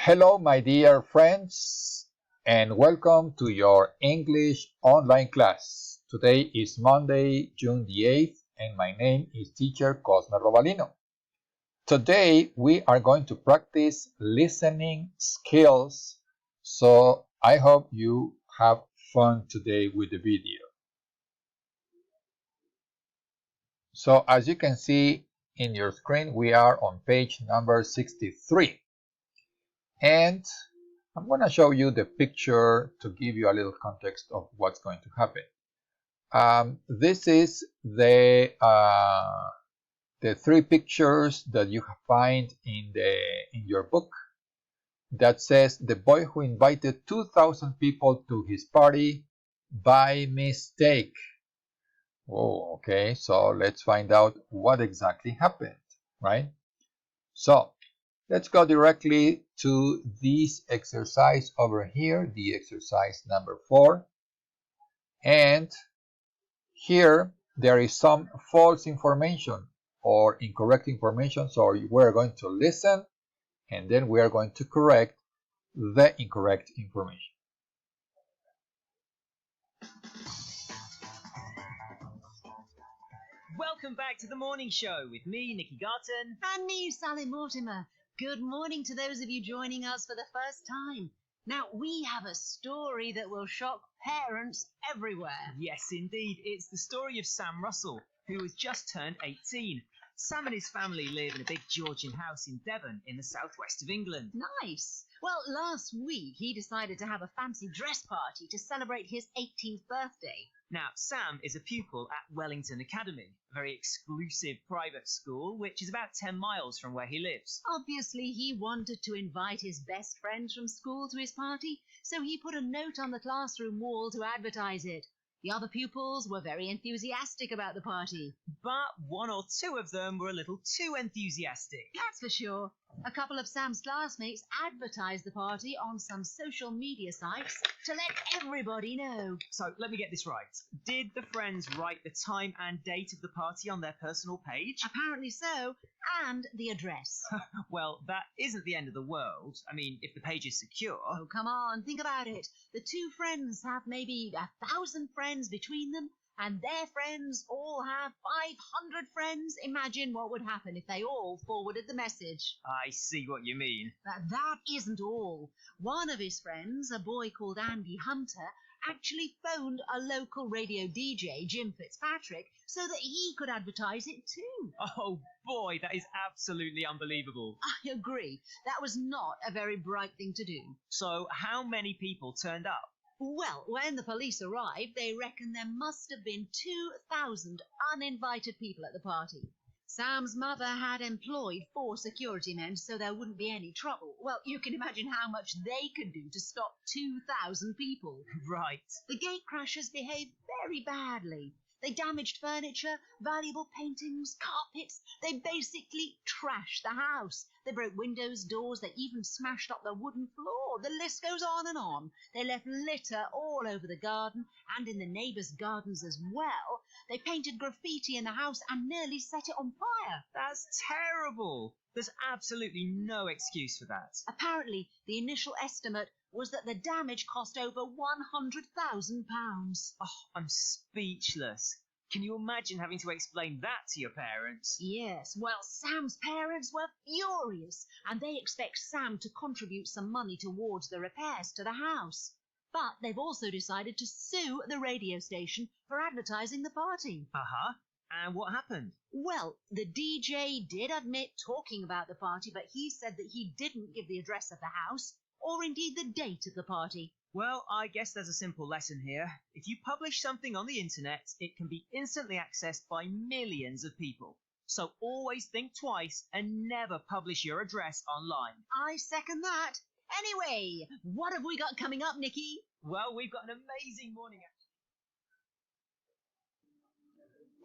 Hello, my dear friends, and welcome to your English online class. Today is Monday, June the 8th, and my name is teacher CosmeRobalino. Today, we are going to practice listening skills, so I hope you have fun today with the video. So, as you can see in your screen, we are on page number 63. And I'm going to show you the picture to give you a little context of what's going to happen. This is the three pictures that you find in your book that says the boy who invited 2,000 people to his party by mistake. Oh, okay, so let's find out what exactly happened, right? So let's go directly to this exercise over here, the exercise number 4. And here there is some false information or incorrect information. So we're going to listen and then we are going to correct the incorrect information. Welcome back to the morning show with me, Nikki Garton. And me, Sally Mortimer. Good morning to those of you joining us for the first time. Now, we have a story that will shock parents everywhere. Yes, indeed. It's the story of Sam Russell, who has just turned 18. Sam and his family live in a big Georgian house in Devon in the southwest of England. Nice. Well, last week he decided to have a fancy dress party to celebrate his 18th birthday. Now, Sam is a pupil at Wellington Academy, a very exclusive private school, which is about 10 miles from where he lives. Obviously, he wanted to invite his best friends from school to his party, so he put a note on the classroom wall to advertise it. The other pupils were very enthusiastic about the party. But one or two of them were a little too enthusiastic. That's for sure. A couple of Sam's classmates advertised the party on some social media sites to let everybody know. So let me get this right. Did the friends write the time and date of the party on their personal page? Apparently so, and the address. Well, that isn't the end of the world. I mean, if the page is secure. Oh, come on, think about it. The two friends have maybe 1,000 friends between them, and their friends all have 500 friends. Imagine what would happen if they all forwarded the message. I see what you mean. But that isn't all. One of his friends, a boy called Andy Hunter, actually phoned a local radio DJ, Jim Fitzpatrick, so that he could advertise it too. Oh boy, that is absolutely unbelievable. I agree. That was not a very bright thing to do. So how many people turned up? Well, when the police arrived, they reckon there must have been 2,000 uninvited people at the party. Sam's mother had employed 4 security men so there wouldn't be any trouble. Well, you can imagine how much they could do to stop 2,000 people. Right. The gatecrashers behaved very badly. They damaged furniture, valuable paintings, carpets. They basically trashed the house. They broke windows, doors. They even smashed up the wooden floor. The list goes on and on. They left litter all over the garden and in the neighbours' gardens as well. They painted graffiti in the house and nearly set it on fire. That's terrible. There's absolutely no excuse for that. Apparently, the initial estimate was that the damage cost over £100,000. Oh, I'm speechless. Can you imagine having to explain that to your parents? Yes, well, Sam's parents were furious, and they expect Sam to contribute some money towards the repairs to the house. But they've also decided to sue the radio station for advertising the party. Uh-huh. And what happened? Well, the DJ did admit talking about the party, but he said that he didn't give the address of the house, or indeed the date of the party. Well, I guess there's a simple lesson here. If you publish something on the internet, it can be instantly accessed by millions of people. So always think twice and never publish your address online. I second that. Anyway, what have we got coming up, Nikki? Well, we've got an amazing morning.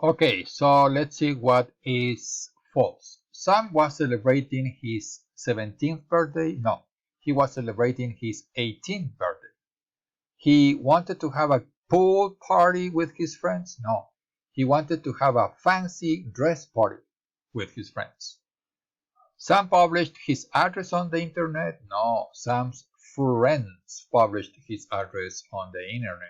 Okay, so let's see what is false. Sam was celebrating his 17th birthday. No, he was celebrating his 18th birthday. He wanted to have a pool party with his friends. No, he wanted to have a fancy dress party with his friends. Sam published his address on the internet? No, Sam's friends published his address on the internet.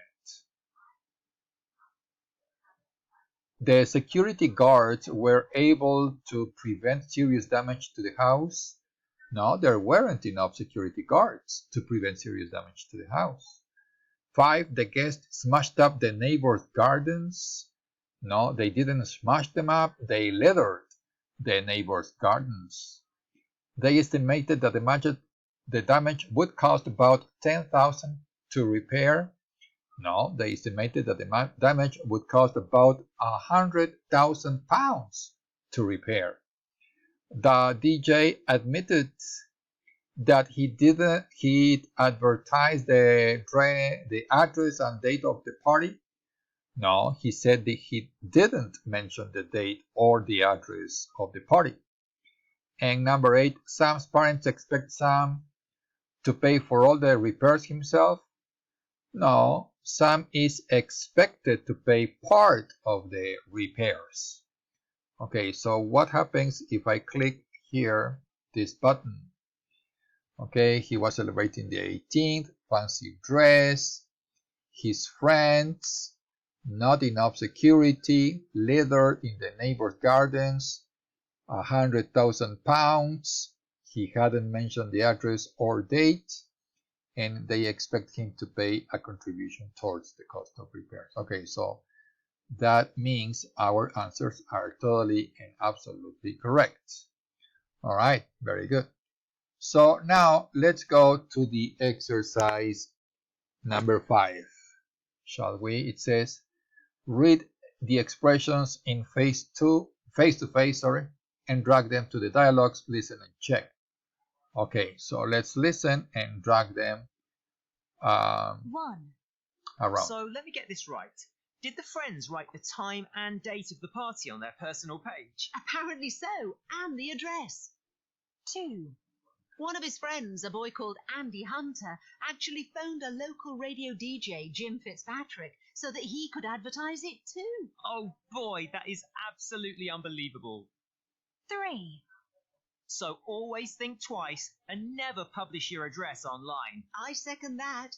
The security guards were able to prevent serious damage to the house? No, there weren't enough security guards to prevent serious damage to the house. 5. The guests smashed up the neighbor's gardens? No, they didn't smash them up, they leathered the neighbor's gardens. They estimated that the damage would cost about $10,000 to repair. No, they estimated that the damage would cost about £100,000 to repair. The DJ admitted that he'd advertised the address and date of the party. No, he said that he didn't mention the date or the address of the party. And number 8, Sam's parents expect Sam to pay for all the repairs himself. No, Sam is expected to pay part of the repairs. Okay, so what happens if I click here, this button? Okay, he was celebrating the 18th, fancy dress, his friends, not enough security, leather in the neighbor's gardens, £100,000. He hadn't mentioned the address or date, and they expect him to pay a contribution towards the cost of repairs. Okay, so that means our answers are totally and absolutely correct. All right, very good. So now let's go to the exercise number 5. Shall we? It says, read the expressions in face-to-face, and drag them to the dialogues, listen and check. Okay, so let's listen and drag them 1. around. So let me get this right. Did the friends write the time and date of the party on their personal page? Apparently so, and the address. 2. One of his friends, a boy called Andy Hunter, actually phoned a local radio DJ, Jim Fitzpatrick, so that he could advertise it too. Oh boy, that is absolutely unbelievable. 3. So always think twice and never publish your address online. I second that.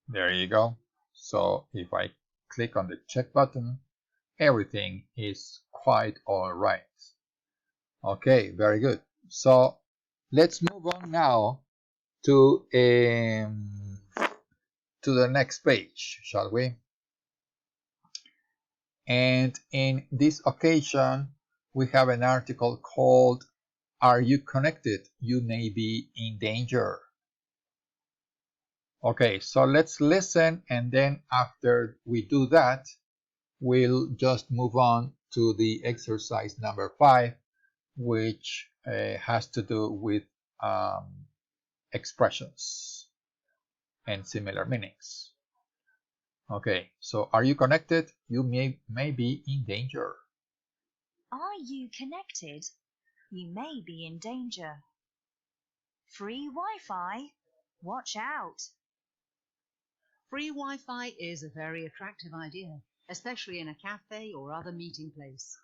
There you go. So if I click on the check button, everything is quite all right. Okay, very good. So let's move on now to the next page, shall we? And in this occasion, we have an article called, "Are You Connected? You May Be in Danger." Okay, so let's listen, and then after we do that, we'll just move on to the exercise number 5, which has to do with expressions and similar meanings. Okay, so are you connected? You may be in danger. Are you connected? You may be in danger. Free Wi-Fi? Watch out. Free Wi-Fi is a very attractive idea, especially in a cafe or other meeting place.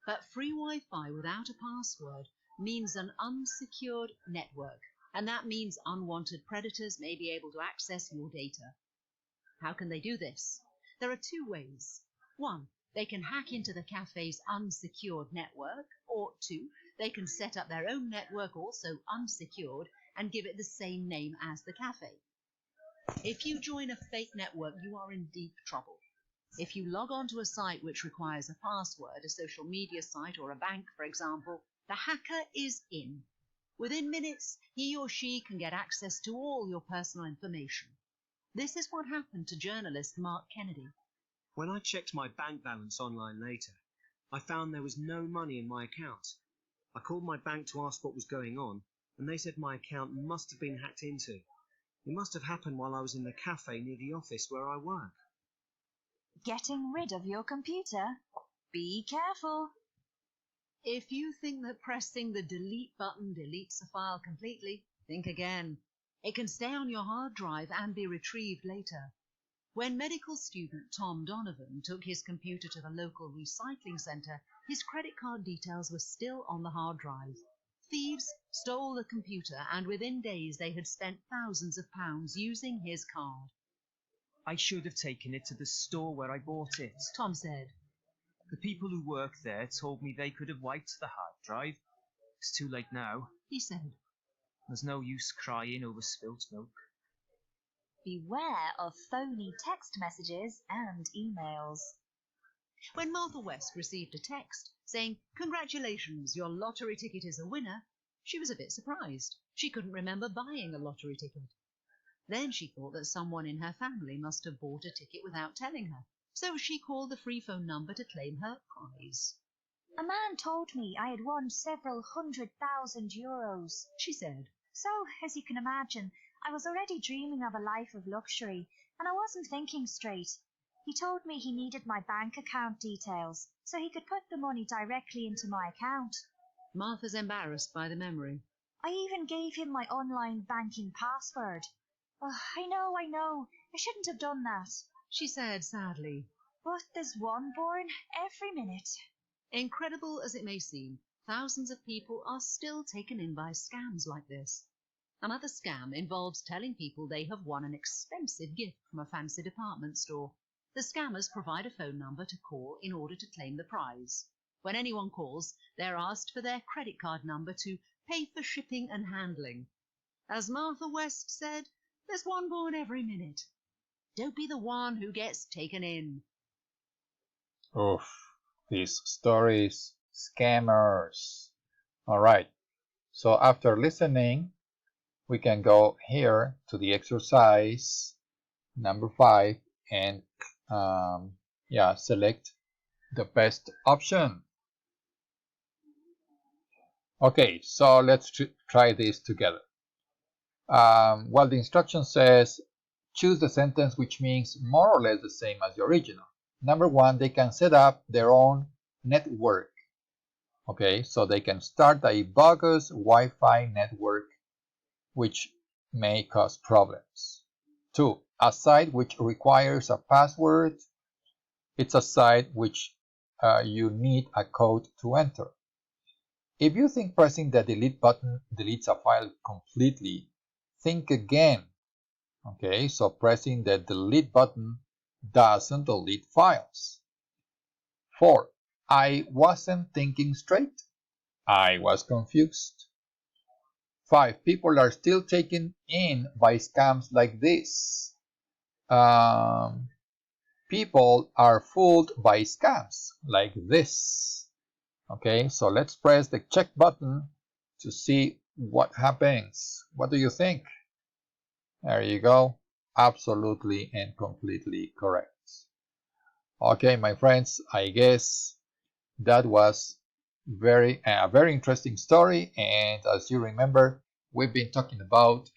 But free Wi-Fi without a password means an unsecured network, and that means unwanted predators may be able to access your data. How can they do this? There are 2 ways. 1, they can hack into the cafe's unsecured network, or 2, they can set up their own network, also unsecured, and give it the same name as the cafe. If you join a fake network, you are in deep trouble. If you log on to a site which requires a password, a social media site or a bank, for example, the hacker is in. Within minutes, he or she can get access to all your personal information. This is what happened to journalist Mark Kennedy. When I checked my bank balance online later, I found there was no money in my account. I called my bank to ask what was going on, and they said my account must have been hacked into. It must have happened while I was in the cafe near the office where I work. Getting rid of your computer? Be careful. If you think that pressing the delete button deletes a file completely, think again. It can stay on your hard drive and be retrieved later. When medical student Tom Donovan took his computer to the local recycling centre, his credit card details were still on the hard drive. Thieves stole the computer, and within days they had spent thousands of pounds using his card. I should have taken it to the store where I bought it. Tom said. The people who work there told me they could have wiped the hard drive. It's too late now. He said. There's no use crying over spilt milk. Beware of phony text messages and emails. When Martha West received a text saying, "Congratulations, your lottery ticket is a winner," she was a bit surprised. She couldn't remember buying a lottery ticket. Then she thought that someone in her family must have bought a ticket without telling her, so she called the free phone number to claim her prize. A man told me I had won several €100,000, She said. So, as you can imagine, I was already dreaming of a life of luxury, and I wasn't thinking straight. He told me he needed my bank account details, so he could put the money directly into my account. Martha's embarrassed by the memory. I even gave him my online banking password. Oh, I know, I shouldn't have done that. She said sadly. But there's one born every minute. Incredible as it may seem, thousands of people are still taken in by scams like this. Another scam involves telling people they have won an expensive gift from a fancy department store. The scammers provide a phone number to call in order to claim the prize. When anyone calls, they're asked for their credit card number to pay for shipping and handling. As Martha West said, there's one born every minute. Don't be the one who gets taken in. Oof, these stories, scammers. All right, so after listening, we can go here to the exercise number 5 and select the best option. Okay, so let's try this together. Well, the instruction says choose the sentence which means more or less the same as the original. Number 1, they can set up their own network. Okay, so they can start a bogus Wi-Fi network which may cause problems. 2, a site which requires a password. It's a site which you need a code to enter. If you think pressing the delete button deletes a file completely, think again. Okay, so pressing the delete button doesn't delete files. 4, I wasn't thinking straight. I was confused. 5, people are still taken in by scams like this. People are fooled by scams like this. Okay, so let's press the check button to see what happens. What do you think? There you go. Absolutely and completely correct. Okay, my friends, I guess that was a very interesting story. And as you remember, we've been talking about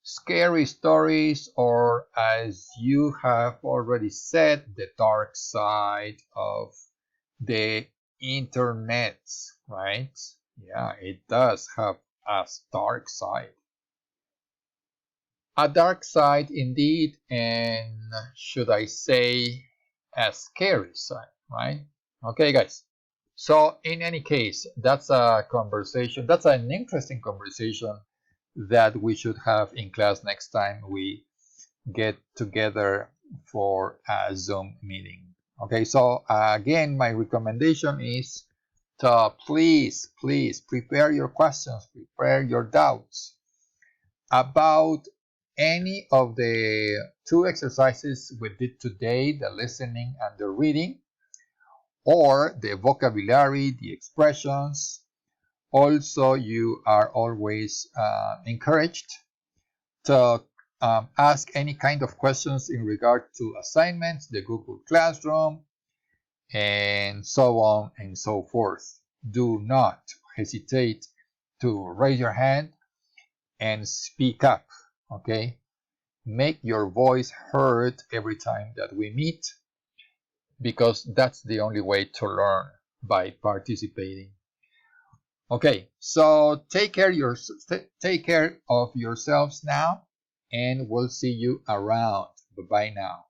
scary stories, or as you have already said, the dark side of the internet, right? Yeah, it does have a dark side. A dark side indeed, and should I say a scary side, right? Okay, guys. So in any case, that's a conversation, that's an interesting conversation that we should have in class next time we get together for a Zoom meeting. Okay, so again, my recommendation is to please prepare your questions, prepare your doubts about any of the 2 exercises we did today, the listening and the reading, or the vocabulary, the expressions. Also, you are always encouraged to ask any kind of questions in regard to assignments, the Google Classroom, and so on and so forth. Do not hesitate to raise your hand and speak up, okay? Make your voice heard every time that we meet, because that's the only way to learn, by participating. Okay, so take care of yourselves now, and we'll see you around. Bye-bye now.